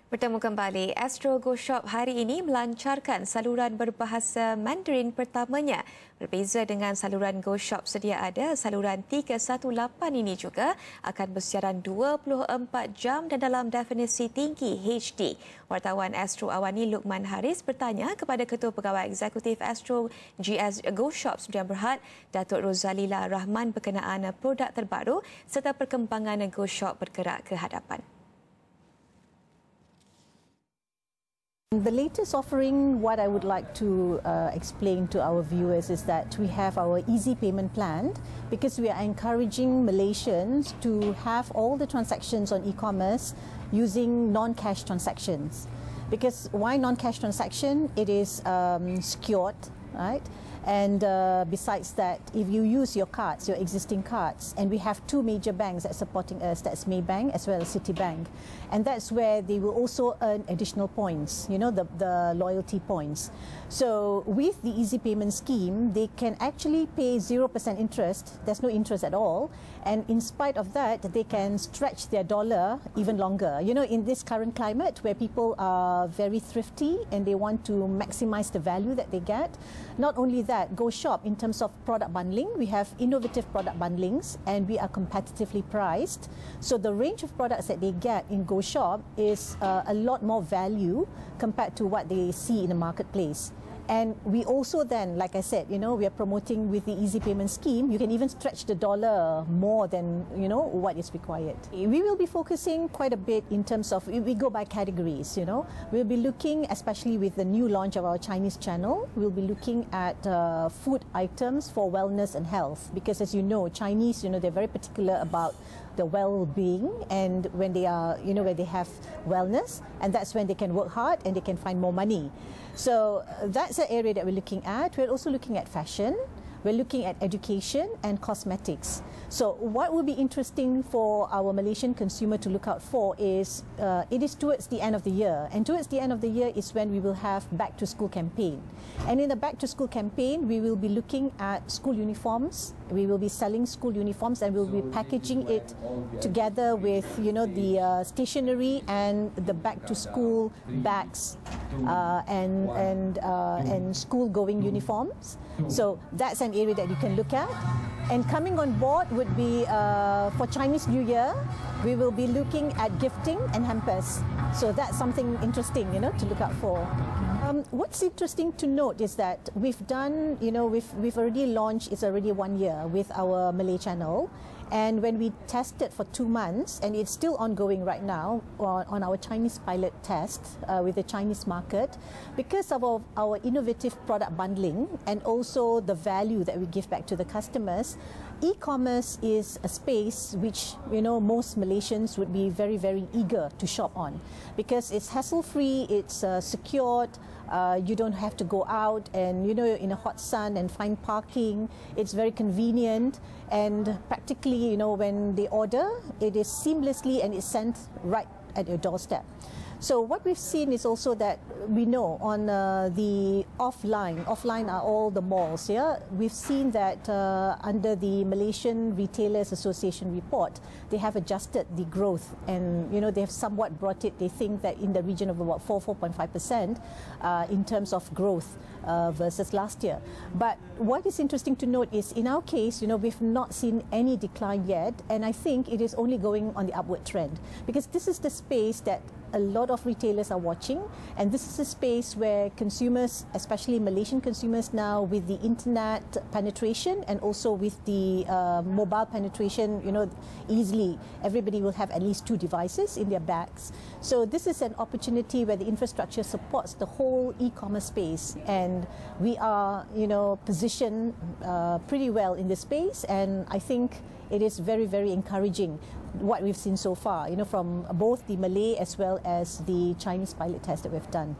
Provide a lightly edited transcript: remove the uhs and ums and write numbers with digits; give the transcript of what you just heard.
Bertemu kembali, Astro Go Shop hari ini melancarkan saluran berbahasa Mandarin pertamanya. Berbeza dengan saluran Go Shop sedia ada, saluran 318 ini juga akan bersiaran 24 jam dan dalam definisi tinggi HD. Wartawan Astro Awani Luqman Hariz bertanya kepada Ketua Pegawai Eksekutif Astro Go Shop Sdn Bhd, Datuk Rozalila Rahman berkenaan produk terbaru serta perkembangan Go Shop bergerak ke hadapan. The latest offering, what I would like to explain to our viewers is that we have our easy payment plan because we are encouraging Malaysians to have all the transactions on e-commerce using non-cash transactions. Because why non-cash transaction? It is secured, right? And besides that, if you use your cards, your existing cards, and we have two major banks that are supporting us, that's Maybank as well as Citibank, and that's where they will also earn additional points, you know, the loyalty points. So with the easy payment scheme, they can actually pay 0% interest, there's no interest at all, and in spite of that, they can stretch their dollar even longer. You know, in this current climate where people are very thrifty and they want to maximize the value that they get, not only that, Go Shop, in terms of product bundling, we have innovative product bundlings and we are competitively priced. So the range of products that they get in Go Shop is a lot more value compared to what they see in the marketplace. And we also then, like I said, you know, we are promoting with the easy payment scheme, you can even stretch the dollar more than, you know, what is required. We will be focusing quite a bit in terms of, we go by categories, you know. We'll be looking, especially with the new launch of our Chinese channel, we'll be looking at food items for wellness and health. Because as you know, Chinese, you know, they're very particular about the well-being, and when they are, you know, where they have wellness, and that's when they can work hard and they can find more money. So that's the area that we're looking at. We're also looking at fashion, we're looking at education and cosmetics. So what will be interesting for our Malaysian consumer to look out for is, it is towards the end of the year. And towards the end of the year is when we will have back to school campaign. And in the back to school campaign, we will be looking at school uniforms. We will be selling school uniforms and we'll be packaging it together with, you know, the stationery and the back to school bags and school going uniforms. So that's an area that you can look at. And coming on board would be for Chinese New Year, we will be looking at gifting and hampers. So that's something interesting, you know, to look out for. What's interesting to note is that we've done, you know, we've already launched, it's already 1 year with our Malay channel. And when we tested for 2 months, and it's still ongoing right now on our Chinese pilot test with the Chinese market, because of our innovative product bundling and also the value that we give back to the customers, e-commerce is a space which, you know, most Malaysians would be very, very eager to shop on, because it's hassle-free, it's secured. You don't have to go out and, you know, in a hot sun and find parking. It's very convenient, and practically, you know, when they order, it is seamlessly and it's sent right at your doorstep. So what we've seen is also that we know on the offline are all the malls, yeah? We've seen that under the Malaysian Retailers Association report, they have adjusted the growth, and, you know, they have somewhat brought it, they think that in the region of about 4.5% in terms of growth versus last year. But what is interesting to note is, in our case, you know, we've not seen any decline yet, and I think it is only going on the upward trend, because this is the space that a lot of retailers are watching, and this is a space where consumers, especially Malaysian consumers now, with the internet penetration and also with the mobile penetration, you know, easily everybody will have at least 2 devices in their bags. So this is an opportunity where the infrastructure supports the whole e-commerce space, and we are, you know, positioned pretty well in this space, and I think it is very, very encouraging what we've seen so far, you know, from both the Malay as well as the Chinese pilot test that we've done.